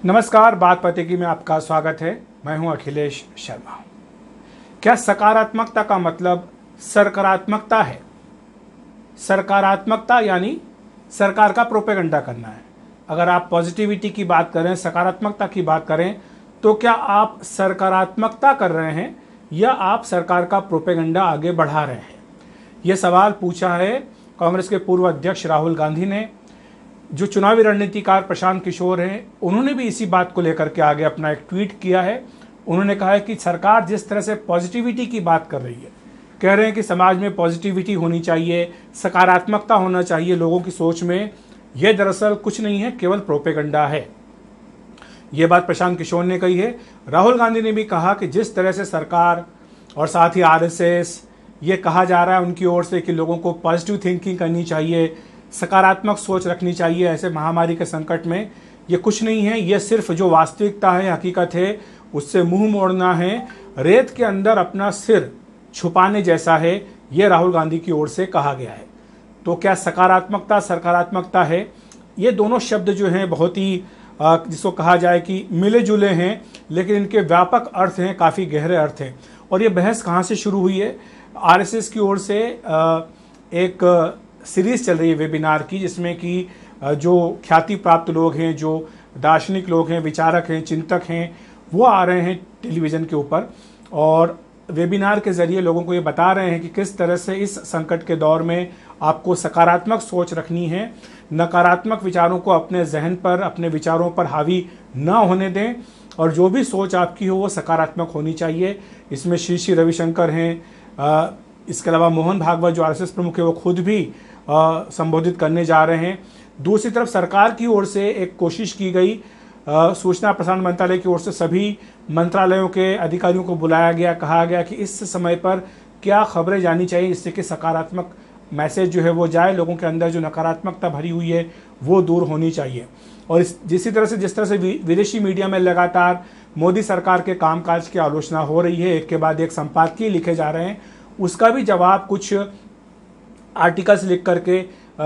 नमस्कार, बात पतेगी में आपका स्वागत है। मैं हूं अखिलेश शर्मा। क्या सकारात्मकता का मतलब सकारात्मकता है? सकारात्मकता यानी सरकार का प्रोपेगेंडा करना है। अगर आप पॉजिटिविटी की बात करें, सकारात्मकता की बात करें, तो क्या आप सकारात्मकता कर रहे हैं या आप सरकार का प्रोपेगेंडा आगे बढ़ा रहे हैं? यह सवाल पूछा है कांग्रेस के पूर्व अध्यक्ष राहुल गांधी ने। जो चुनावी रणनीतिकार प्रशांत किशोर हैं, उन्होंने भी इसी बात को लेकर के आगे अपना एक ट्वीट किया है। उन्होंने कहा है कि सरकार जिस तरह से पॉजिटिविटी की बात कर रही है, कह रहे हैं कि समाज में पॉजिटिविटी होनी चाहिए, सकारात्मकता होना चाहिए लोगों की सोच में, यह दरअसल कुछ नहीं है, केवल प्रोपेगेंडा है। ये बात प्रशांत किशोर ने कही है। राहुल गांधी ने भी कहा कि जिस तरह से सरकार और साथ ही आरएसएस, ये कहा जा रहा है उनकी ओर से कि लोगों को पॉजिटिव थिंकिंग करनी चाहिए, सकारात्मक सोच रखनी चाहिए ऐसे महामारी के संकट में, ये कुछ नहीं है। ये सिर्फ जो वास्तविकता है, हकीकत है, उससे मुंह मोड़ना है, रेत के अंदर अपना सिर छुपाने जैसा है, ये राहुल गांधी की ओर से कहा गया है। तो क्या सकारात्मकता सकारात्मकता है? ये दोनों शब्द जो हैं बहुत ही जिसको कहा जाए कि मिले जुले हैं, लेकिन इनके व्यापक अर्थ हैं, काफ़ी गहरे अर्थ हैं। और ये बहस कहाँ से शुरू हुई है? आरएसएस की ओर से एक सीरीज चल रही है वेबिनार की, जिसमें कि जो ख्याति प्राप्त लोग हैं, जो दार्शनिक लोग हैं, विचारक हैं, चिंतक हैं, वो आ रहे हैं टेलीविज़न के ऊपर और वेबिनार के ज़रिए लोगों को ये बता रहे हैं कि किस तरह से इस संकट के दौर में आपको सकारात्मक सोच रखनी है, नकारात्मक विचारों को अपने जहन पर, अपने विचारों पर हावी न होने दें, और जो भी सोच आपकी हो वो सकारात्मक होनी चाहिए। इसमें श्री रविशंकर हैं, इसके अलावा मोहन भागवत जो आरएसएस प्रमुख है, वो खुद भी संबोधित करने जा रहे हैं। दूसरी तरफ सरकार की ओर से एक कोशिश की गई, सूचना प्रसारण मंत्रालय की ओर से सभी मंत्रालयों के अधिकारियों को बुलाया गया, कहा गया कि इस समय पर क्या खबरें जानी चाहिए जिससे कि सकारात्मक मैसेज जो है वो जाए, लोगों के अंदर जो नकारात्मकता भरी हुई है वो दूर होनी चाहिए। और जिस तरह से विदेशी मीडिया में लगातार मोदी सरकार के कामकाज की आलोचना हो रही है, एक के बाद एक संपादकीय लिखे जा रहे हैं, उसका भी जवाब कुछ आर्टिकल्स लिख करके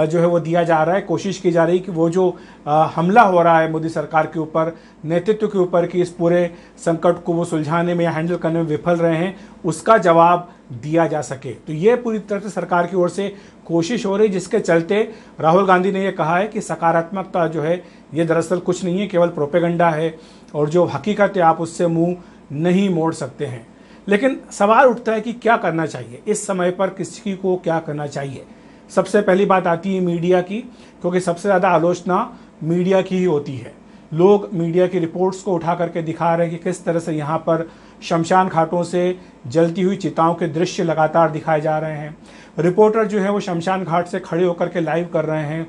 जो है वो दिया जा रहा है। कोशिश की जा रही है कि वो जो हमला हो रहा है मोदी सरकार के ऊपर, नेतृत्व के ऊपर, कि इस पूरे संकट को वो सुलझाने में या हैंडल करने में विफल रहे हैं, उसका जवाब दिया जा सके। तो ये पूरी तरह से सरकार की ओर से कोशिश हो रही, जिसके चलते राहुल गांधी ने ये कहा है कि सकारात्मकता जो है ये दरअसल कुछ नहीं है, केवल प्रोपेगेंडा है, और जो हकीकत है आप उससे मुँह नहीं मोड़ सकते हैं। लेकिन सवाल उठता है कि क्या करना चाहिए इस समय पर, किसी को क्या करना चाहिए? सबसे पहली बात आती है मीडिया की, क्योंकि सबसे ज़्यादा आलोचना मीडिया की ही होती है। लोग मीडिया की रिपोर्ट्स को उठा करके दिखा रहे हैं कि किस तरह से यहाँ पर शमशान घाटों से जलती हुई चिताओं के दृश्य लगातार दिखाए जा रहे हैं। रिपोर्टर जो है वो शमशान घाट से खड़े होकर के लाइव कर रहे हैं।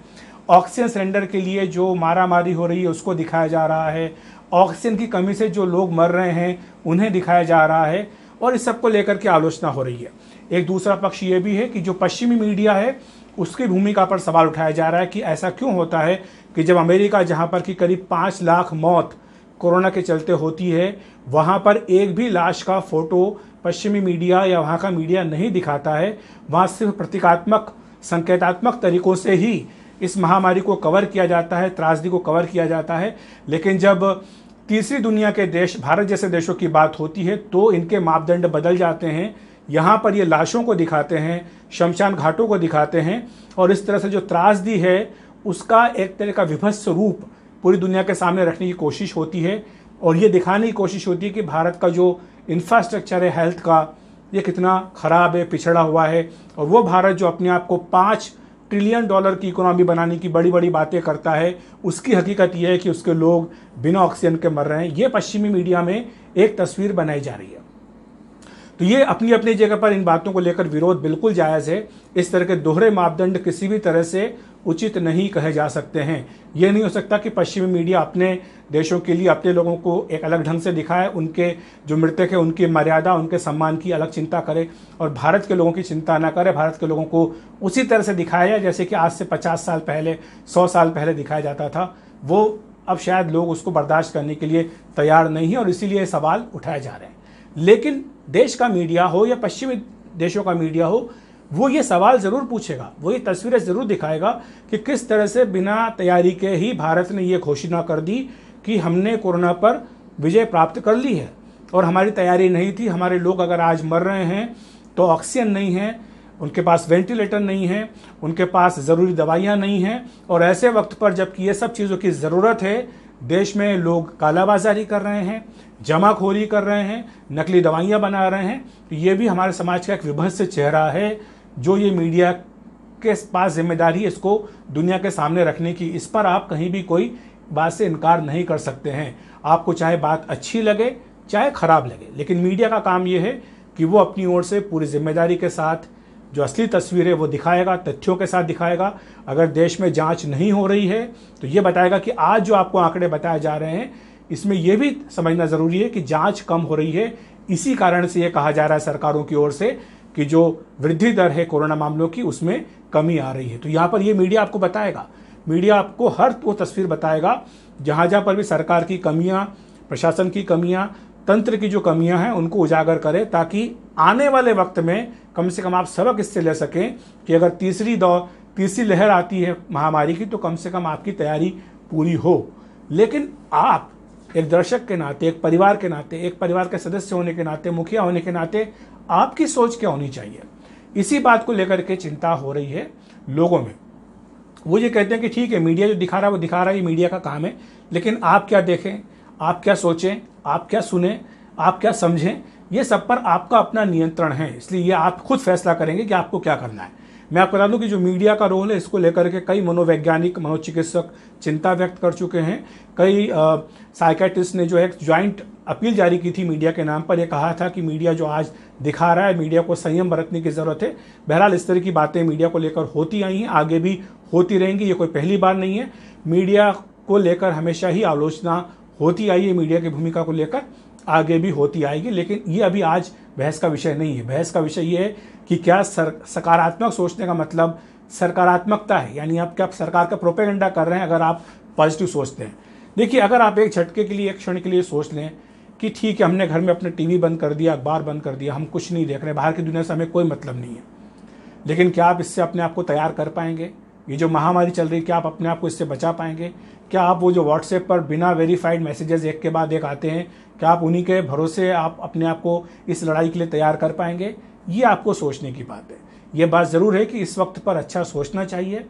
ऑक्सीजन सिलेंडर के लिए जो मारामारी हो रही है उसको दिखाया जा रहा है। ऑक्सीजन की कमी से जो लोग मर रहे हैं उन्हें दिखाया जा रहा है, और इस सब को लेकर के आलोचना हो रही है। एक दूसरा पक्ष ये भी है कि जो पश्चिमी मीडिया है उसकी भूमिका पर सवाल उठाया जा रहा है कि ऐसा क्यों होता है कि जब अमेरिका, जहां पर कि करीब 5 लाख मौत कोरोना के चलते होती है, वहां पर एक भी लाश का फोटो पश्चिमी मीडिया या वहां का मीडिया नहीं दिखाता है। वहां सिर्फ प्रतीकात्मक, संकेतात्मक तरीकों से ही इस महामारी को कवर किया जाता है, त्रासदी को कवर किया जाता है। लेकिन जब तीसरी दुनिया के देश, भारत जैसे देशों की बात होती है, तो इनके मापदंड बदल जाते हैं। यहाँ पर ये लाशों को दिखाते हैं, शमशान घाटों को दिखाते हैं, और इस तरह से जो त्रासदी है उसका एक तरह का विभत्स रूप पूरी दुनिया के सामने रखने की कोशिश होती है। और ये दिखाने की कोशिश होती है कि भारत का जो इंफ्रास्ट्रक्चर है हेल्थ का, ये कितना खराब है, पिछड़ा हुआ है। और वो भारत जो अपने आप को $5 ट्रिलियन की इकोनॉमी बनाने की बड़ी बड़ी बातें करता है, उसकी हकीकत यह है कि उसके लोग बिना ऑक्सीजन के मर रहे हैं। ये पश्चिमी मीडिया में एक तस्वीर बनाई जा रही है। तो ये अपनी अपनी जगह पर इन बातों को लेकर विरोध बिल्कुल जायज़ है। इस तरह के दोहरे मापदंड किसी भी तरह से उचित नहीं कहे जा सकते हैं। ये नहीं हो सकता कि पश्चिमी मीडिया अपने देशों के लिए अपने लोगों को एक अलग ढंग से दिखाए, उनके जो मृतक है उनकी मर्यादा, उनके सम्मान की अलग चिंता करे, और भारत के लोगों की चिंता ना करे, भारत के लोगों को उसी तरह से दिखाया जाए जैसे कि आज से 50 साल पहले, 100 साल पहले दिखाया जाता था। वो अब शायद लोग उसको बर्दाश्त करने के लिए तैयार नहीं है, और इसीलिए सवाल उठाए जा रहे हैं। लेकिन देश का मीडिया हो या पश्चिमी देशों का मीडिया हो, वो ये सवाल ज़रूर पूछेगा, वो ये तस्वीरें ज़रूर दिखाएगा कि किस तरह से बिना तैयारी के ही भारत ने ये घोषणा कर दी कि हमने कोरोना पर विजय प्राप्त कर ली है और हमारी तैयारी नहीं थी। हमारे लोग अगर आज मर रहे हैं तो ऑक्सीजन नहीं है, उनके पास वेंटिलेटर नहीं है, उनके पास ज़रूरी दवाइयाँ नहीं हैं, और ऐसे वक्त पर जबकि ये सब चीज़ों की ज़रूरत है, देश में लोग कालाबाजारी कर रहे हैं, जमाखोरी कर रहे हैं, नकली दवाइयाँ बना रहे हैं। तो ये भी हमारे समाज का एक विभत्स चेहरा है जो ये मीडिया के पास जिम्मेदारी है इसको दुनिया के सामने रखने की। इस पर आप कहीं भी कोई बात से इनकार नहीं कर सकते हैं, आपको चाहे बात अच्छी लगे चाहे खराब लगे। लेकिन मीडिया का काम ये है कि वो अपनी ओर से पूरी जिम्मेदारी के साथ जो असली तस्वीर है वो दिखाएगा, तथ्यों के साथ दिखाएगा। अगर देश में जांच नहीं हो रही है तो ये बताएगा कि आज जो आपको आंकड़े बताए जा रहे हैं इसमें यह भी समझना जरूरी है कि जांच कम हो रही है। इसी कारण से ये कहा जा रहा है सरकारों की ओर से कि जो वृद्धि दर है कोरोना मामलों की उसमें कमी आ रही है। तो यहाँ पर ये मीडिया आपको बताएगा, मीडिया आपको हर वो तस्वीर बताएगा जहाँ जहाँ पर भी सरकार की कमियाँ, प्रशासन की कमियाँ, तंत्र की जो कमियां हैं उनको उजागर करें, ताकि आने वाले वक्त में कम से कम आप सबक इससे ले सकें कि अगर तीसरी लहर आती है महामारी की तो कम से कम आपकी तैयारी पूरी हो। लेकिन आप एक दर्शक के नाते, एक परिवार के नाते, एक परिवार के सदस्य होने के नाते, मुखिया होने के नाते आपकी सोच क्या होनी चाहिए, इसी बात को लेकर के चिंता हो रही है लोगों में। वो ये कहते हैं कि ठीक है मीडिया जो दिखा रहा है वो दिखा रहा है, ये मीडिया का काम है, लेकिन आप क्या देखें, आप क्या सोचें, आप क्या सुने, आप क्या समझें, ये सब पर आपका अपना नियंत्रण है। इसलिए ये आप खुद फैसला करेंगे कि आपको क्या करना है। मैं आपको बता दूं कि जो मीडिया का रोल है इसको लेकर के कई मनोवैज्ञानिक, मनोचिकित्सक चिंता व्यक्त कर चुके हैं। कई साइकेट्रिस्ट ने जो एक ज्वाइंट अपील जारी की थी मीडिया के नाम पर, यह कहा था कि मीडिया जो आज दिखा रहा है, मीडिया को संयम बरतने की जरूरत है। बहरहाल इस तरह की बातें मीडिया को लेकर होती आई हैं, आगे भी होती रहेंगी, ये कोई पहली बार नहीं है। मीडिया को लेकर हमेशा ही आलोचना होती आई है, मीडिया की भूमिका को लेकर आगे भी होती आएगी, लेकिन ये अभी आज बहस का विषय नहीं है। बहस का विषय ये है कि क्या सकारात्मक सोचने का मतलब सकारात्मकता है, यानी आप क्या सरकार का प्रोपेगेंडा कर रहे हैं अगर आप पॉजिटिव सोचते हैं। देखिए, अगर आप एक झटके के लिए, एक क्षण के लिए सोच लें कि ठीक है हमने घर में अपने टीवी बंद कर दिया, अखबार बंद कर दिया, हम कुछ नहीं देख रहे, बाहर की दुनिया से हमें कोई मतलब नहीं है, लेकिन क्या आप इससे अपने आप को तैयार कर पाएंगे? ये जो महामारी चल रही है, क्या आप अपने आप को इससे बचा पाएंगे? क्या आप वो जो व्हाट्सएप पर बिना वेरीफाइड मैसेजेस एक के बाद एक आते हैं, क्या आप उन्हीं के भरोसे आप अपने आप को इस लड़ाई के लिए तैयार कर पाएंगे? ये आपको सोचने की बात है। ये बात ज़रूर है कि इस वक्त पर अच्छा सोचना चाहिए,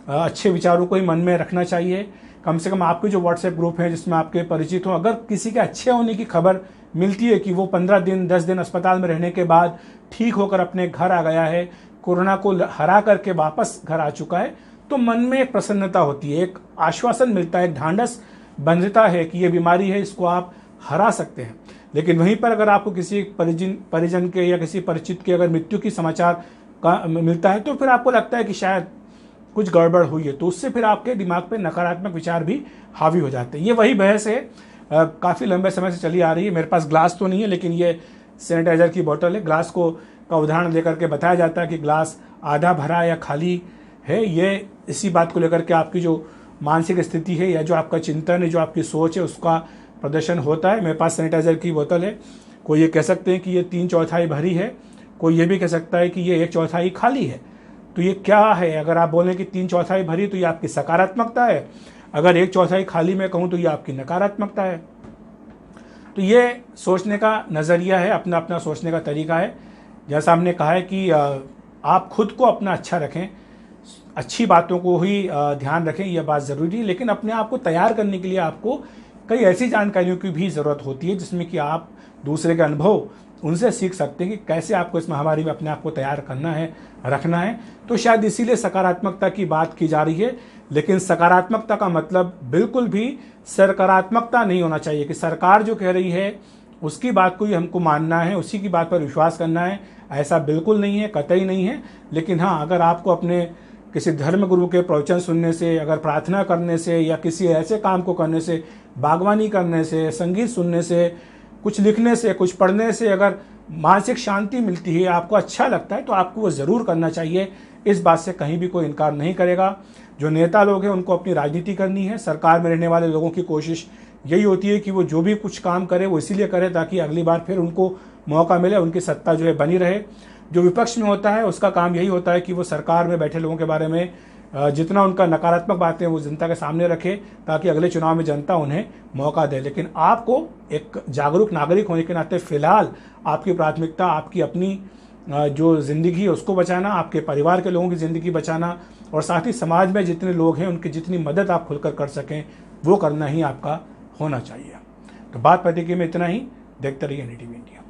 अच्छे विचारों को ही मन में रखना चाहिए। कम से कम आपके जो व्हाट्सएप ग्रुप हैं जिसमें आपके परिचित हों, अगर किसी के अच्छे होने की खबर मिलती है कि वो 15 दिन 10 दिन अस्पताल में रहने के बाद ठीक होकर अपने घर आ गया है, कोरोना को हरा करके वापस घर आ चुका है, तो मन में एक प्रसन्नता होती है, एक आश्वासन मिलता है, एक ढांढस बंधता है कि ये बीमारी है, इसको आप हरा सकते हैं। लेकिन वहीं पर अगर आपको किसी परिजन के या किसी परिचित के अगर मृत्यु की समाचार का मिलता है तो फिर आपको लगता है कि शायद कुछ गड़बड़ हुई है, तो उससे फिर आपके दिमाग पे नकारात्मक विचार भी हावी हो जाते हैं। ये वही बहस है, काफ़ी लंबे समय से चली आ रही है। मेरे पास ग्लास तो नहीं है, लेकिन ये सैनिटाइजर की बोतल है। ग्लास का उदाहरण लेकर के बताया जाता है कि ग्लास आधा भरा या खाली है। ये इसी बात को लेकर के आपकी जो मानसिक स्थिति है या जो आपका चिंतन है, जो आपकी सोच है, उसका प्रदर्शन होता है। मेरे पास सैनिटाइजर की बोतल है। कोई ये कह सकते हैं कि ये 3/4 भरी है, कोई ये भी कह सकता है कि ये 1/4 खाली है। तो ये क्या है? अगर आप बोलें कि 3/4 भरी तो ये आपकी सकारात्मकता है, अगर 1/4 खाली में कहूँ तो ये आपकी नकारात्मकता है। तो ये सोचने का नज़रिया है, अपना अपना सोचने का तरीका है। जैसा हमने कहा है कि आप खुद को अपना अच्छा रखें, अच्छी बातों को ही ध्यान रखें, यह बात ज़रूरी है। लेकिन अपने आप को तैयार करने के लिए आपको कई ऐसी जानकारियों की भी ज़रूरत होती है जिसमें कि आप दूसरे के अनुभव उनसे सीख सकते हैं कि कैसे आपको इस महामारी में अपने आप को तैयार करना है, रखना है। तो शायद इसीलिए सकारात्मकता की बात की जा रही है। लेकिन सकारात्मकता का मतलब बिल्कुल भी सकारात्मकता नहीं होना चाहिए कि सरकार जो कह रही है उसकी बात को ही हमको मानना है, उसी की बात पर विश्वास करना है। ऐसा बिल्कुल नहीं है, कतई नहीं है। लेकिन हाँ, अगर आपको अपने किसी धर्म गुरु के प्रवचन सुनने से, अगर प्रार्थना करने से या किसी ऐसे काम को करने से, बागवानी करने से, संगीत सुनने से, कुछ लिखने से, कुछ पढ़ने से अगर मानसिक शांति मिलती है, आपको अच्छा लगता है, तो आपको वो ज़रूर करना चाहिए। इस बात से कहीं भी कोई इनकार नहीं करेगा। जो नेता लोग हैं उनको अपनी राजनीति करनी है। सरकार में रहने वाले लोगों की कोशिश यही होती है कि वो जो भी कुछ काम करे वो इसीलिए करे ताकि अगली बार फिर उनको मौका मिले, उनकी सत्ता जो है बनी रहे। जो विपक्ष में होता है उसका काम यही होता है कि वो सरकार में बैठे लोगों के बारे में जितना उनका नकारात्मक बातें वो जनता के सामने रखे, ताकि अगले चुनाव में जनता उन्हें मौका दे। लेकिन आपको एक जागरूक नागरिक होने के नाते फिलहाल आपकी प्राथमिकता आपकी अपनी जो ज़िंदगी है उसको बचाना, आपके परिवार के लोगों की ज़िंदगी बचाना, और साथ ही समाज में जितने लोग हैं उनकी जितनी मदद आप खुलकर कर सकें वो करना ही आपका होना चाहिए। तो बात पति की में इतना ही। देखते रहिए NDTV इंडिया।